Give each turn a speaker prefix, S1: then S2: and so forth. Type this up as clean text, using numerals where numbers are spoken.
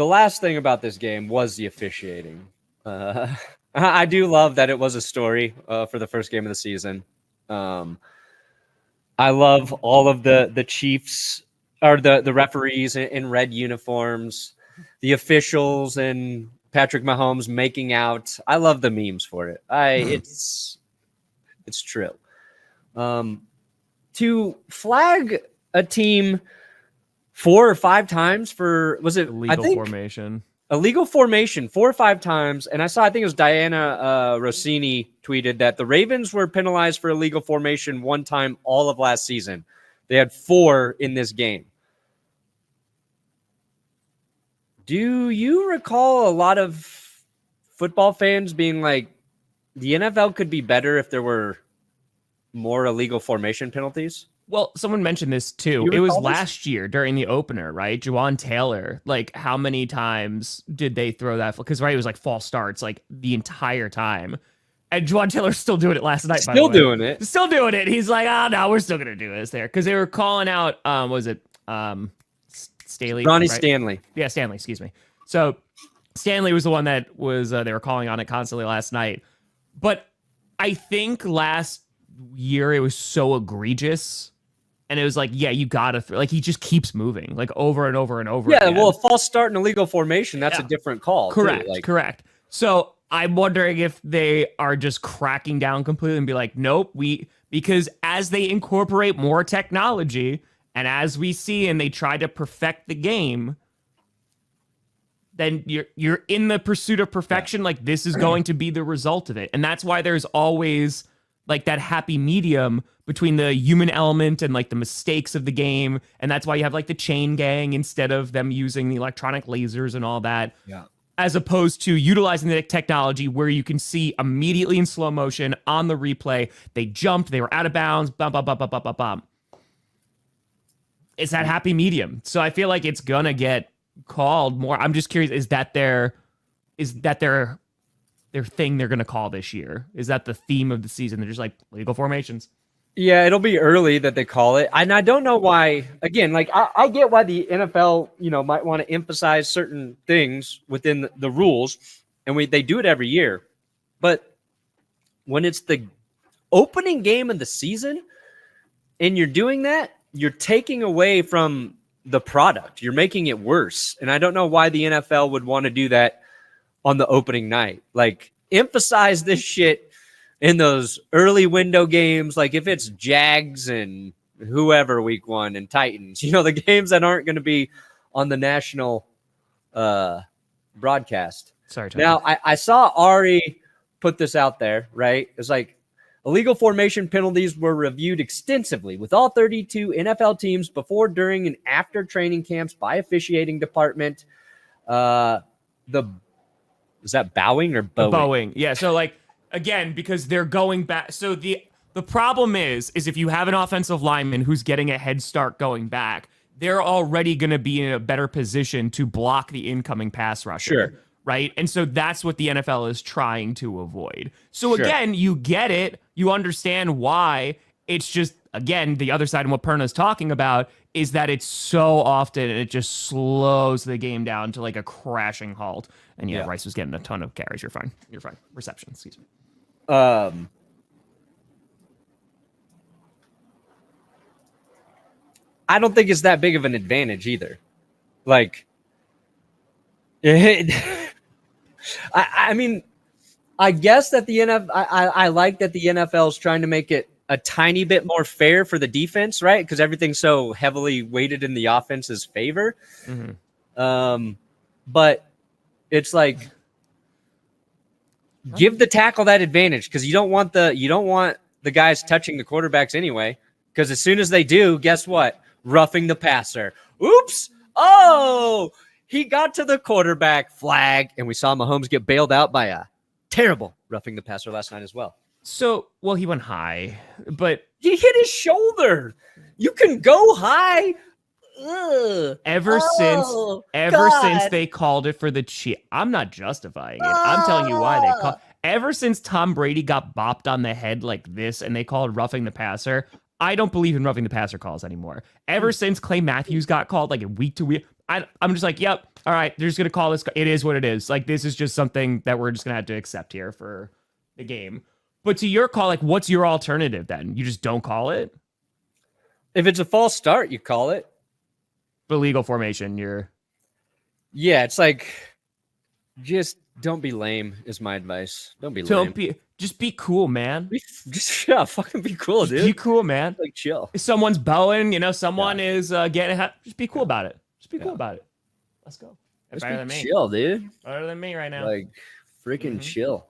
S1: the last thing about this game was the officiating. I do love that it was a story for the first game of the season. I love all of the Chiefs or the referees in red uniforms, the officials and Patrick Mahomes making out. I love the memes for it. It's true. To flag a team 4 or 5 times for
S2: illegal formation.
S1: Illegal formation 4 or 5 times, and I think it was Diana Rossini tweeted that the Ravens were penalized for illegal formation 1 time all of last season. They had 4 in this game. Do you recall a lot of football fans being like, the NFL could be better if there were more illegal formation penalties?
S2: Well, someone mentioned this too. It was last year during the opener, right? Juwan Taylor, like how many times did they throw that? Because right, it was like false starts like the entire time. And Juwan Taylor's still doing it last night.
S1: Still doing it.
S2: Still doing it. He's like, no, we're still gonna do this there because they were calling out. Was it Staley?
S1: Ronnie
S2: right?
S1: Stanley.
S2: Yeah, Stanley. Excuse me. So Stanley was the one that was they were calling on it constantly last night. But I think last year it was so egregious. And it was like, yeah, you gotta like he just keeps moving like over and over and over.
S1: Yeah,
S2: again.
S1: well, a false start and illegal formation, that's a different call.
S2: Correct,
S1: too.
S2: Correct. So I'm wondering if they are just cracking down completely and be like, nope, because as they incorporate more technology and as we see and they try to perfect the game, then you're in the pursuit of perfection. Like this is going to be the result of it, and that's why there's always like that happy medium between the human element and like the mistakes of the game. And that's why you have like the chain gang instead of them using the electronic lasers and all that.
S1: Yeah.
S2: As opposed to utilizing the technology where you can see immediately in slow motion on the replay, they jumped, they were out of bounds, bum, bum, bum, bum, bum, bum, bum. It's that happy medium. So I feel like it's gonna get called more. I'm just curious, is that their thing they're going to call this year? Is that the theme of the season? They're just like legal formations.
S1: Yeah, it'll be early that they call it. And I don't know why, again, like I get why the NFL, might want to emphasize certain things within the rules. And they do it every year. But when it's the opening game of the season and you're doing that, you're taking away from the product. You're making it worse. And I don't know why the NFL would want to do that on the opening night. Like, emphasize this shit in those early window games. Like, if it's Jags and whoever week 1 and Titans, the games that aren't going to be on the national broadcast.
S2: Sorry, Tony.
S1: Now, I saw Ari put this out there, right? It's like, illegal formation penalties were reviewed extensively with all 32 NFL teams before, during, and after training camps by officiating department. Is that bowing or bowing?
S2: Bowing. Yeah. So like, again, because they're going back. So the problem is if you have an offensive lineman who's getting a head start going back, they're already going to be in a better position to block the incoming pass rusher.
S1: Sure.
S2: Right. And so that's what the NFL is trying to avoid. So again, you get it. You understand why. It's just, again, the other side of what Perna is talking about is that it's so often and it just slows the game down to like a crashing halt. And yeah, Rice was getting a ton of carries. You're fine. Reception, excuse me.
S1: I don't think it's that big of an advantage either. Like, I mean, I guess that the NFL, I like that the NFL is trying to make it a tiny bit more fair for the defense, right? Because everything's so heavily weighted in the offense's favor. Mm-hmm. But it's like, give the tackle that advantage, because you don't want the guys touching the quarterbacks anyway. Because as soon as they do, guess what? Roughing the passer. Oops! Oh, he got to the quarterback, flag, and we saw Mahomes get bailed out by a terrible roughing the passer last night as well.
S2: So, well, he went high, but
S1: he hit his shoulder. You can go high. Ugh.
S2: Ever since they called it for the Chiefs, I'm not justifying it. I'm telling you why they called. Ever since Tom Brady got bopped on the head like this, and they called roughing the passer, I don't believe in roughing the passer calls anymore. Ever since Clay Matthews got called like week to week, I'm just like, yep, all right, they're just gonna call this. It is what it is. Like, this is just something that we're just gonna have to accept here for the game. But to your call, like, what's your alternative then? You just don't call it?
S1: If it's a false start, you call it.
S2: But legal formation,
S1: Yeah, it's like, just don't be lame is my advice. Don't be lame.
S2: Just be cool, man.
S1: Fucking be cool,
S2: Just
S1: dude.
S2: be cool, man.
S1: Like, chill.
S2: If someone's bowing, someone is getting, just be cool about it. Just be cool about it. Let's go.
S1: Just
S2: Better
S1: be
S2: than me.
S1: chill, dude.
S2: Better than me right now.
S1: Like, freaking chill.